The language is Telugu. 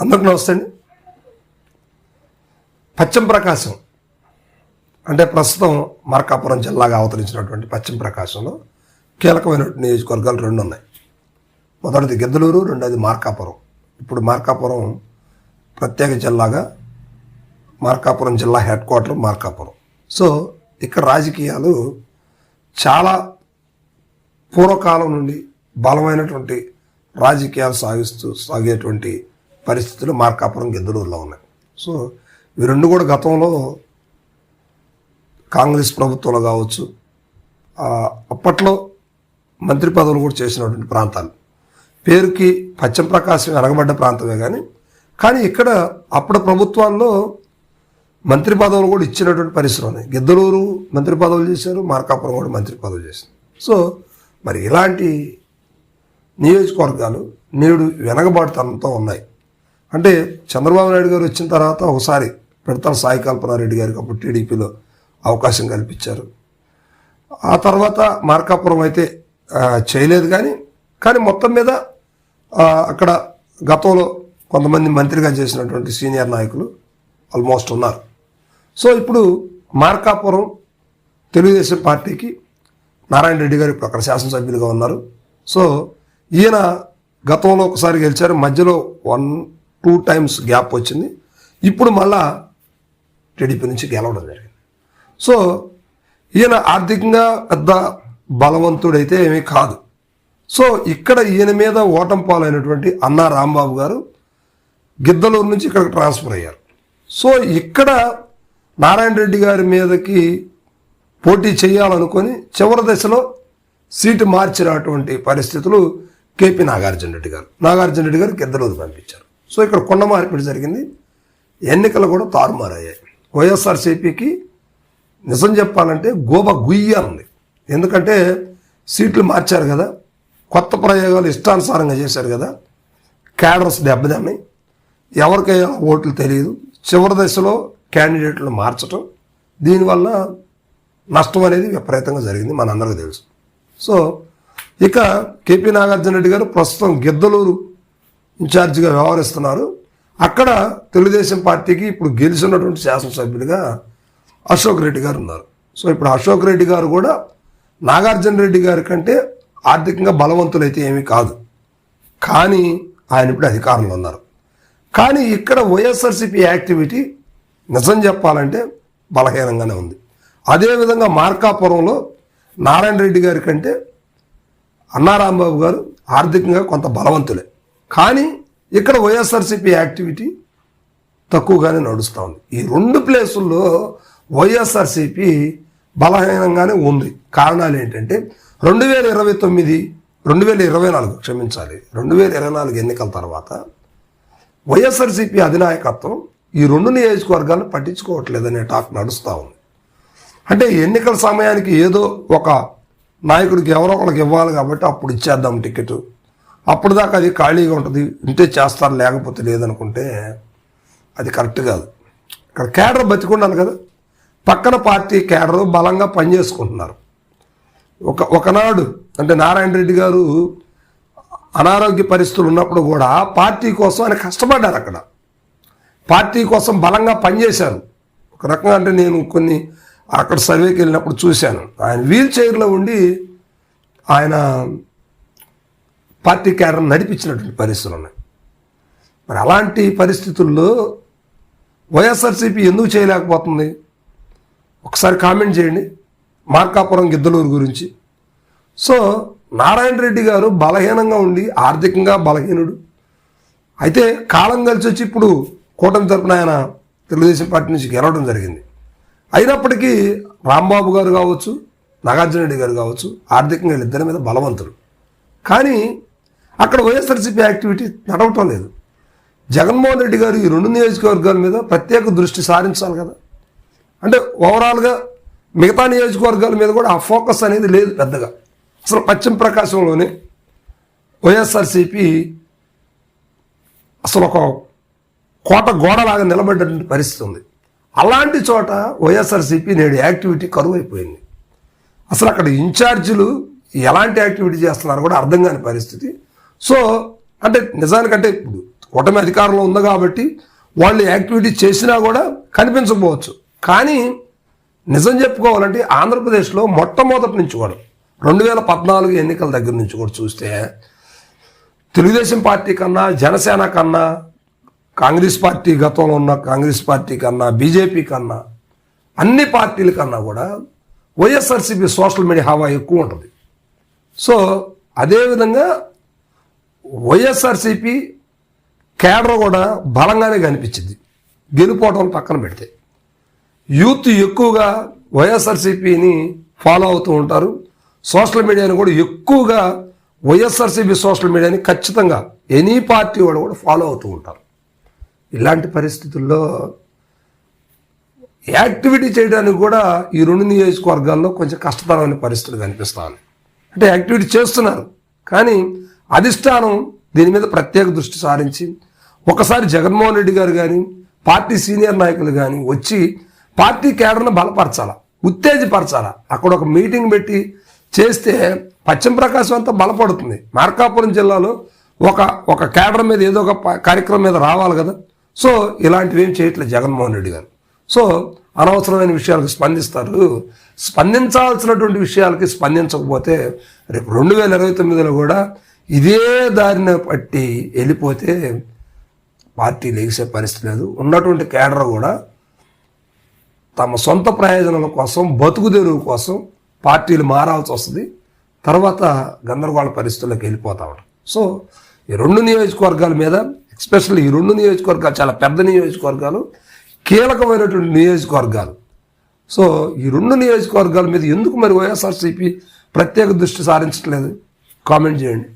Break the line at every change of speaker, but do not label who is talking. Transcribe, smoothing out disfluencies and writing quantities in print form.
అందరికి నమస్తే అండి. పశ్చిమ ప్రకాశం అంటే ప్రస్తుతం మార్కాపురం జిల్లాగా అవతరించినటువంటి పశ్చిమ ప్రకాశంలో కీలకమైన నియోజకవర్గాలు రెండు ఉన్నాయి. మొదటిది గిద్దలూరు, రెండోది మార్కాపురం. ఇప్పుడు మార్కాపురం ప్రత్యేక జిల్లాగా మార్కాపురం జిల్లా హెడ్ క్వార్టర్ మార్కాపురం. సో ఇక్కడ రాజకీయాలు చాలా పూర్వకాలం నుండి బలమైనటువంటి రాజకీయాలు సాగేటువంటి పరిస్థితులు మార్కాపురం, గిద్దలూరులో ఉన్నాయి. సో ఇవి రెండు కూడా గతంలో కాంగ్రెస్ ప్రభుత్వంలో కావచ్చు, అప్పట్లో మంత్రి పదవులు కూడా చేసినటువంటి ప్రాంతాలు. పేరుకి పశ్చిమ ప్రకాశం వెనకబడ్డ ప్రాంతమే కానీ ఇక్కడ అప్పుడు ప్రభుత్వాల్లో మంత్రి పదవులు కూడా ఇచ్చినటువంటి పరిస్థితులు ఉన్నాయి. గిద్దలూరు మంత్రి పదవులు చేశారు, మార్కాపురం కూడా మంత్రి పదవులు చేశారు. సో మరి ఇలాంటి నియోజకవర్గాలు నేడు వెనకబాటుతనంతో ఉన్నాయి. అంటే చంద్రబాబు నాయుడు గారు వచ్చిన తర్వాత ఒకసారి పెడతాల సాయి కల్పనారెడ్డి గారికి అప్పుడు టీడీపీలో అవకాశం కల్పించారు. ఆ తర్వాత మార్కాపురం అయితే చేయలేదు. కానీ మొత్తం మీద అక్కడ గతంలో కొంతమంది మంత్రిగా చేసినటువంటి సీనియర్ నాయకులు ఆల్మోస్ట్ ఉన్నారు. సో ఇప్పుడు మార్కాపురం తెలుగుదేశం పార్టీకి నారాయణ రెడ్డి గారు ఇప్పుడు అక్కడ శాసనసభ్యులుగా ఉన్నారు. సో ఈయన గతంలో ఒకసారి గెలిచారు, మధ్యలో 1-2 టైమ్స్ గ్యాప్ వచ్చింది. ఇప్పుడు మళ్ళా టీడీపీ నుంచి గెలవడం జరిగింది. సో ఈయన ఆర్థికంగా పెద్ద బలవంతుడైతే ఏమీ కాదు. సో ఇక్కడ ఈయన మీద ఓటమి పాలైనటువంటి అన్నా రాంబాబు గారు గిద్దలూరు నుంచి ఇక్కడికి ట్రాన్స్ఫర్ అయ్యారు. సో ఇక్కడ నారాయణ రెడ్డి గారి మీదకి పోటీ చేయాలనుకొని చివరి దశలో సీటు మార్చినటువంటి పరిస్థితులు కేపీ నాగార్జున రెడ్డి గారు గిద్దలూరు పంపించారు. సో ఇక్కడ కొండ మార్పిడి జరిగింది. ఎన్నికలు కూడా తారుమారయ్యాయి. వైఎస్ఆర్సీపీకి నిజం చెప్పాలంటే గోబ గుయ్య ఉంది. ఎందుకంటే సీట్లు మార్చారు కదా, కొత్త ప్రయోగాలు ఇష్టానుసారంగా చేశారు కదా, క్యాడర్స్ దెబ్బతిన్నాయి, ఎవరికైనా ఓట్లు తెలియదు, చివరి దశలో క్యాండిడేట్లు మార్చడం, దీనివల్ల నష్టం అనేది విపరీతంగా జరిగింది, మనందరికీ తెలుసు. సో ఇక కేపీ నాగార్జున రెడ్డి గారు ప్రస్తుతం గిద్దలూరు ఇన్ఛార్జిగా వ్యవహరిస్తున్నారు. అక్కడ తెలుగుదేశం పార్టీకి ఇప్పుడు గెలిచినటువంటి శాసనసభ్యులుగా అశోక్ రెడ్డి గారు ఉన్నారు. సో ఇప్పుడు అశోక్ రెడ్డి గారు కూడా నాగార్జున రెడ్డి గారి కంటే ఆర్థికంగా బలవంతులైతే ఏమీ కాదు, కానీ ఆయన ఇప్పుడు అధికారంలో ఉన్నారు. కానీ ఇక్కడ వైఎస్ఆర్సీపీ యాక్టివిటీ నిజం చెప్పాలంటే బలహీనంగానే ఉంది. అదేవిధంగా మార్కాపురంలో నారాయణ రెడ్డి గారి కంటే అన్నారాంబాబు గారు ఆర్థికంగా కొంత బలవంతులే, కానీ ఇక్కడ వైఎస్ఆర్సీపీ యాక్టివిటీ తక్కువగానే నడుస్తూ ఉంది. ఈ రెండు ప్లేసుల్లో వైఎస్ఆర్సీపీ బలహీనంగానే ఉంది. కారణాలు ఏంటంటే 2024 ఎన్నికల తర్వాత వైఎస్ఆర్సీపీ అధినాయకత్వం ఈ రెండు నియోజకవర్గాలను పట్టించుకోవట్లేదనే టాక్ నడుస్తూ ఉంది. అంటే ఎన్నికల సమయానికి ఏదో ఒక నాయకుడికి ఎవరో ఒకరికి ఇవ్వాలి కాబట్టి అప్పుడు ఇచ్చేద్దాం టికెట్, అప్పుడు దాకా అది ఖాళీగా ఉంటుంది, ఇంటే చేస్తారు లేకపోతే లేదనుకుంటే అది కరెక్ట్ కాదు. ఇక్కడ కేడర్ బతికుండాలి కదా, పక్కన పార్టీ కేడరు బలంగా పనిచేసుకుంటున్నారు. ఒకనాడు అంటే నారాయణ రెడ్డి గారు అనారోగ్య పరిస్థితులు ఉన్నప్పుడు కూడా పార్టీ కోసం ఆయన కష్టపడ్డారు. అక్కడ పార్టీ కోసం బలంగా పనిచేశారు. ఒక రకంగా అంటే నేను కొన్ని అక్కడ సర్వేకి వెళ్ళినప్పుడు చూశాను, ఆయన వీల్ చైర్లో ఉండి ఆయన పార్టీ క్యాడర్ నడిపించినటువంటి పరిస్థితులు ఉన్నాయి. మరి అలాంటి పరిస్థితుల్లో వైఎస్ఆర్సీపీ ఎందుకు చేయలేకపోతుంది? ఒకసారి కామెంట్ చేయండి మార్కాపురం, గిద్దలూరు గురించి. సో నారాయణ రెడ్డి గారు బలహీనంగా ఉండి ఆర్థికంగా బలహీనుడు అయితే కాలం కలిసి వచ్చి ఇప్పుడు కూటమి తరపున ఆయన తెలుగుదేశం పార్టీ నుంచి గెలవడం జరిగింది. అయినప్పటికీ రాంబాబు గారు కావచ్చు, నాగార్జున రెడ్డి గారు కావచ్చు ఆర్థికంగా వీళ్ళిద్దరి మీద బలవంతులు, కానీ అక్కడ వైఎస్ఆర్సీపీ యాక్టివిటీ నడవటం లేదు. జగన్మోహన్ రెడ్డి గారు ఈ రెండు నియోజకవర్గాల మీద ప్రత్యేక దృష్టి సారించాలి కదా. అంటే ఓవరాల్గా మిగతా నియోజకవర్గాల మీద కూడా ఆ ఫోకస్ అనేది లేదు పెద్దగా. అసలు పశ్చిమ ప్రకాశంలోనే వైఎస్ఆర్సీపీ అసలు ఒక కోట గోడలాగా నిలబడ్డటువంటి పరిస్థితి ఉంది. అలాంటి చోట వైఎస్ఆర్సీపీ నేడు యాక్టివిటీ కరువైపోయింది. అసలు అక్కడ ఇన్ఛార్జీలు ఎలాంటి యాక్టివిటీ చేస్తున్నారో కూడా అర్థం కాని పరిస్థితి. సో అంటే నిజానికంటే ఇప్పుడు కూటమి అధికారంలో ఉంది కాబట్టి వాళ్ళు యాక్టివిటీ చేసినా కూడా కనిపించకపోవచ్చు. కానీ నిజం చెప్పుకోవాలంటే ఆంధ్రప్రదేశ్లో మొట్టమొదటి నుంచి కూడా 2014 ఎన్నికల దగ్గర నుంచి కూడా చూస్తే తెలుగుదేశం పార్టీ కన్నా, జనసేన కన్నా, కాంగ్రెస్ పార్టీ గతంలో ఉన్న కాంగ్రెస్ పార్టీ కన్నా, బీజేపీ కన్నా, అన్ని పార్టీల కన్నా కూడా వైఎస్ఆర్సీపీ సోషల్ మీడియా హవా ఎక్కువ ఉంటుంది. సో అదేవిధంగా వైఎస్ఆర్సీపీ కేడర్ కూడా బలంగానే కనిపించింది. గెలుపోవడం పక్కన పెడితే యూత్ ఎక్కువగా వైఎస్ఆర్సీపీని ఫాలో అవుతూ ఉంటారు. సోషల్ మీడియాని కూడా ఎక్కువగా వైఎస్ఆర్సీపీ సోషల్ మీడియాని ఖచ్చితంగా ఎనీ పార్టీ వాళ్ళు కూడా ఫాలో అవుతూ ఉంటారు. ఇలాంటి పరిస్థితుల్లో యాక్టివిటీ చేయడానికి కూడా ఈ 2 నియోజకవర్గాల్లో కొంచెం కష్టతరమైన పరిస్థితులు కనిపిస్తాయి. అంటే యాక్టివిటీ చేస్తున్నారు, కానీ అధిష్టానం దీని మీద ప్రత్యేక దృష్టి సారించి ఒకసారి జగన్మోహన్ రెడ్డి గారు కానీ, పార్టీ సీనియర్ నాయకులు కానీ వచ్చి పార్టీ కేడర్ను బలపరచాలా, ఉత్తేజపరచాలా. అక్కడ ఒక మీటింగ్ పెట్టి చేస్తే పశ్చిమ ప్రకాశం అంతా బలపడుతుంది. మార్కాపురం జిల్లాలో ఒక కేడర్ మీద ఏదో ఒక కార్యక్రమం మీద రావాలి కదా. సో ఇలాంటివి ఏం చేయట్లేదు జగన్మోహన్ రెడ్డి గారు. సో అనవసరమైన విషయాలకు స్పందిస్తారు. స్పందించాల్సినటువంటి విషయాలకి స్పందించకపోతే రేపు 2029లో కూడా ఇదే దారిని పట్టి వెళ్ళిపోతే పార్టీ లేచే పరిస్థితి లేదు. ఉన్నటువంటి కేడర్ కూడా తమ సొంత ప్రయోజనాల కోసం, బతుకు తెరువు కోసం పార్టీలు మారాల్సి వస్తుంది. తర్వాత గందరగోళ పరిస్థితుల్లోకి వెళ్ళిపోతా ఉంటాం. సో ఈ 2 నియోజకవర్గాల మీద, ఎస్పెషల్లీ ఈ 2 నియోజకవర్గాలు చాలా పెద్ద నియోజకవర్గాలు, కీలకమైనటువంటి నియోజకవర్గాలు. సో ఈ 2 నియోజకవర్గాల మీద ఎందుకు మరి వైఎస్ఆర్సీపీ ప్రత్యేక దృష్టి సారించట్లేదు? కామెంట్ చేయండి.